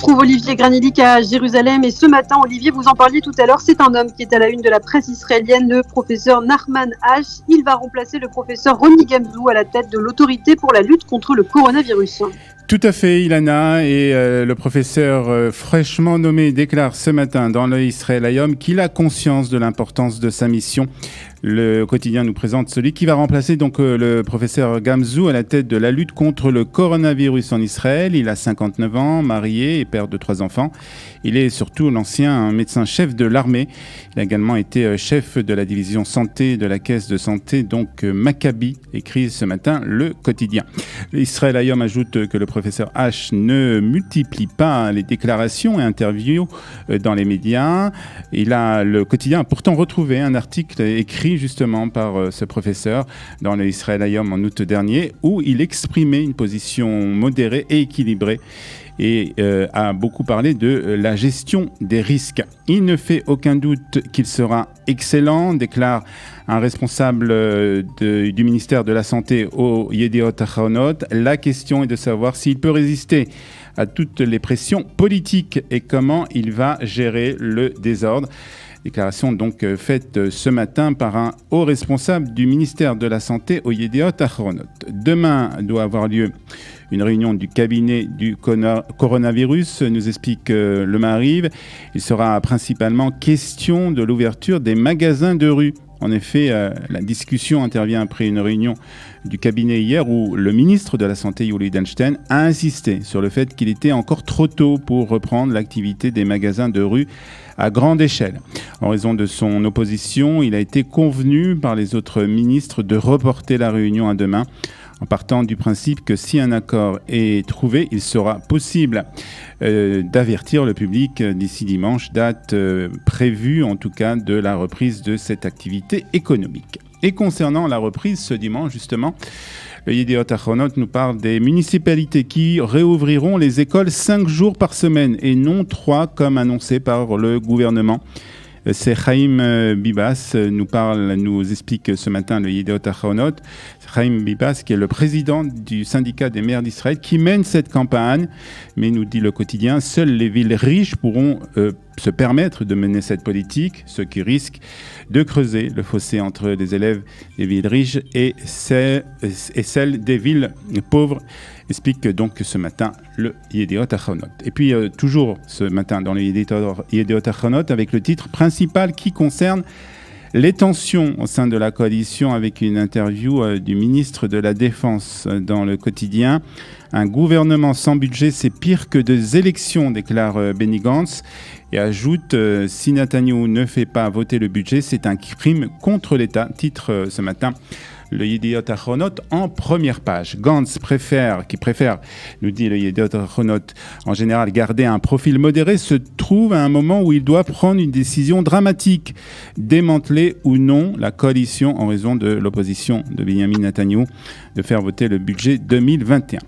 retrouve Olivier Granilic à Jérusalem et ce matin, Olivier, vous en parliez tout à l'heure, c'est un homme qui est à la une de la presse israélienne, le professeur Nachman Ash. Il va remplacer le professeur Roni Gamzou à la tête de l'autorité pour la lutte contre le coronavirus. Tout à fait, Ilana, et le professeur fraîchement nommé déclare ce matin dans le Israël Hayom qu'il a conscience de l'importance de sa mission. Le quotidien nous présente celui qui va remplacer donc le professeur Gamzou à la tête de la lutte contre le coronavirus en Israël. Il a 59 ans, marié et père de 3 enfants. Il est surtout l'ancien médecin-chef de l'armée. Il a également été chef de la division santé de la caisse de santé, donc Maccabi, écrit ce matin le quotidien. Israël Hayom ajoute que le professeur H ne multiplie pas les déclarations et interviews dans les médias. Le quotidien a pourtant retrouvé un article écrit justement par ce professeur dans le Israël Hayom en août dernier où il exprimait une position modérée et équilibrée et a beaucoup parlé de la gestion des risques. Il ne fait aucun doute qu'il sera excellent, déclare un responsable du ministère de la Santé au Yediot Ahronot. La question est de savoir s'il peut résister à toutes les pressions politiques et comment il va gérer le désordre. Déclaration donc faite ce matin par un haut responsable du ministère de la Santé au Yediot Ahronot. Demain doit avoir lieu une réunion du cabinet du coronavirus, nous explique le Maariv. Il sera principalement question de l'ouverture des magasins de rue. En effet, la discussion intervient après une réunion du cabinet hier où le ministre de la Santé, Yuli Edelstein, a insisté sur le fait qu'il était encore trop tôt pour reprendre l'activité des magasins de rue à grande échelle. En raison de son opposition, il a été convenu par les autres ministres de reporter la réunion à demain, en partant du principe que si un accord est trouvé, il sera possible d'avertir le public d'ici dimanche, date prévue en tout cas de la reprise de cette activité économique. Et concernant la reprise ce dimanche justement, le Yediot Ahronot nous parle des municipalités qui réouvriront les écoles 5 jours par semaine et non 3 comme annoncé par le gouvernement. C'est Chaim Bibas nous explique ce matin le Yediot Ahronot. Chaim Bibas qui est le président du syndicat des maires d'Israël qui mène cette campagne. Mais nous dit le quotidien, seules les villes riches pourront se permettre de mener cette politique, ce qui risque de creuser le fossé entre les élèves des villes riches et celles des villes pauvres, explique donc ce matin le Yediot Ahronot. Et puis toujours ce matin dans le Yediot Ahronot avec le titre principal qui concerne les tensions au sein de la coalition avec une interview du ministre de la Défense dans le quotidien. Un gouvernement sans budget, c'est pire que des élections, déclare Benny Gantz. Et ajoute, si Netanyahou ne fait pas voter le budget, c'est un crime contre l'État. Titre ce matin le Yediot Ahronot en première page. Gantz qui préfère, nous dit le Yediot Ahronot, en général garder un profil modéré, se trouve à un moment où il doit prendre une décision dramatique, démanteler ou non la coalition en raison de l'opposition de Benyamin Netanyahou de faire voter le budget 2021.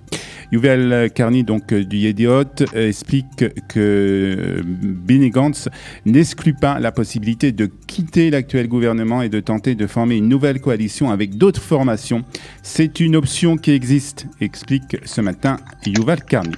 Yuval Karni, donc du Yediot, explique que Benny Gantz n'exclut pas la possibilité de quitter l'actuel gouvernement et de tenter de former une nouvelle coalition avec d'autres formations. C'est une option qui existe, explique ce matin Yuval Karni.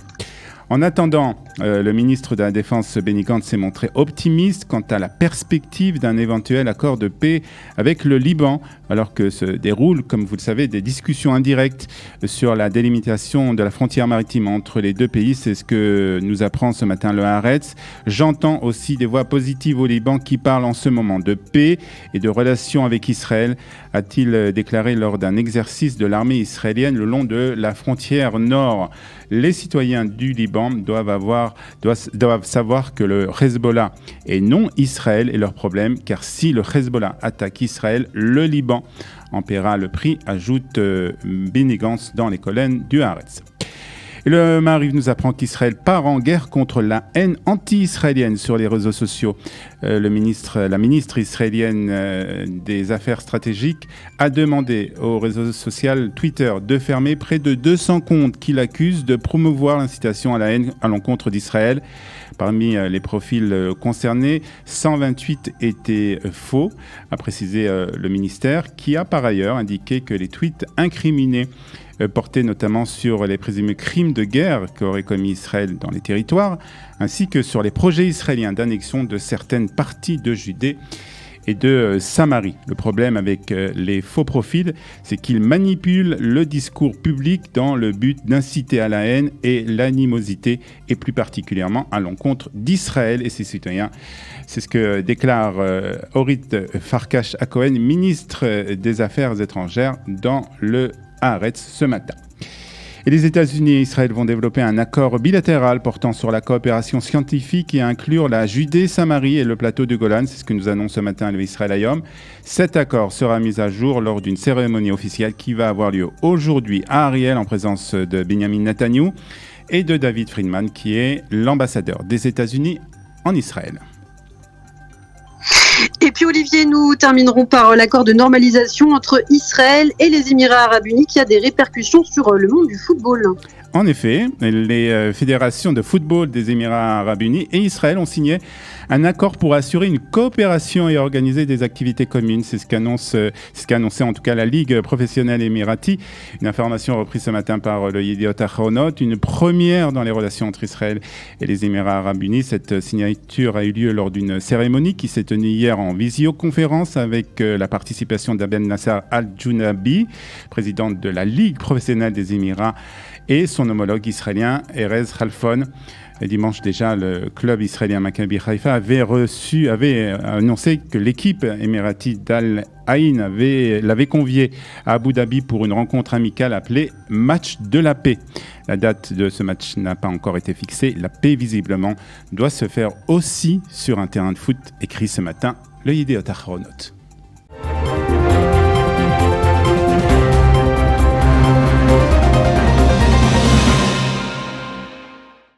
En attendant, le ministre de la Défense, Benny Gantz, s'est montré optimiste quant à la perspective d'un éventuel accord de paix avec le Liban, alors que se déroulent, comme vous le savez, des discussions indirectes sur la délimitation de la frontière maritime entre les deux pays. C'est ce que nous apprend ce matin le Haaretz. J'entends aussi des voix positives au Liban qui parlent en ce moment de paix et de relations avec Israël, a-t-il déclaré lors d'un exercice de l'armée israélienne le long de la frontière nord. Les citoyens du Liban doivent savoir que le Hezbollah et non Israël est leur problème, car si le Hezbollah attaque Israël, le Liban en paiera le prix, ajoute Benny Gantz dans les colonnes du Haaretz. Et le Maariv nous apprend qu'Israël part en guerre contre la haine anti-israélienne sur les réseaux sociaux. La ministre israélienne des Affaires stratégiques a demandé au réseau social Twitter de fermer près de 200 comptes qu'il accuse de promouvoir l'incitation à la haine à l'encontre d'Israël. Parmi les profils concernés, 128 étaient faux, a précisé le ministère, qui a par ailleurs indiqué que les tweets incriminés porté notamment sur les présumés crimes de guerre qu'aurait commis Israël dans les territoires, ainsi que sur les projets israéliens d'annexion de certaines parties de Judée et de Samarie. Le problème avec les faux profils, c'est qu'ils manipulent le discours public dans le but d'inciter à la haine et l'animosité, et plus particulièrement à l'encontre d'Israël et ses citoyens. C'est ce que déclare Orit Farkash-Hacohen, ministre des Affaires étrangères, dans le Haaretz ce matin. Et les États-Unis et Israël vont développer un accord bilatéral portant sur la coopération scientifique et inclure la Judée, Samarie et le plateau du Golan. C'est ce que nous annonce ce matin le Israël Hayom. Cet accord sera mis à jour lors d'une cérémonie officielle qui va avoir lieu aujourd'hui à Ariel en présence de Benjamin Netanyahu et de David Friedman, qui est l'ambassadeur des États-Unis en Israël. Et puis Olivier, nous terminerons par l'accord de normalisation entre Israël et les Émirats arabes unis qui a des répercussions sur le monde du football. En effet, les fédérations de football des Émirats arabes unis et Israël ont signé un accord pour assurer une coopération et organiser des activités communes. C'est ce qu'a annoncé en tout cas la Ligue professionnelle émirati. Une information reprise ce matin par le Yediot Ahronot, une première dans les relations entre Israël et les Émirats arabes unis. Cette signature a eu lieu lors d'une cérémonie qui s'est tenue hier en visioconférence avec la participation d'Abdel Nasser Al-Jounabi, présidente de la Ligue professionnelle des Émirats, et son homologue israélien Erez Khalfon. Et dimanche déjà, le club israélien Maccabi Haïfa avait annoncé que l'équipe émirati d'Al Ain l'avait convié à Abu Dhabi pour une rencontre amicale appelée Match de la paix. La date de ce match n'a pas encore été fixée. La paix, visiblement, doit se faire aussi sur un terrain de foot, écrit ce matin le Yediot Ahronot.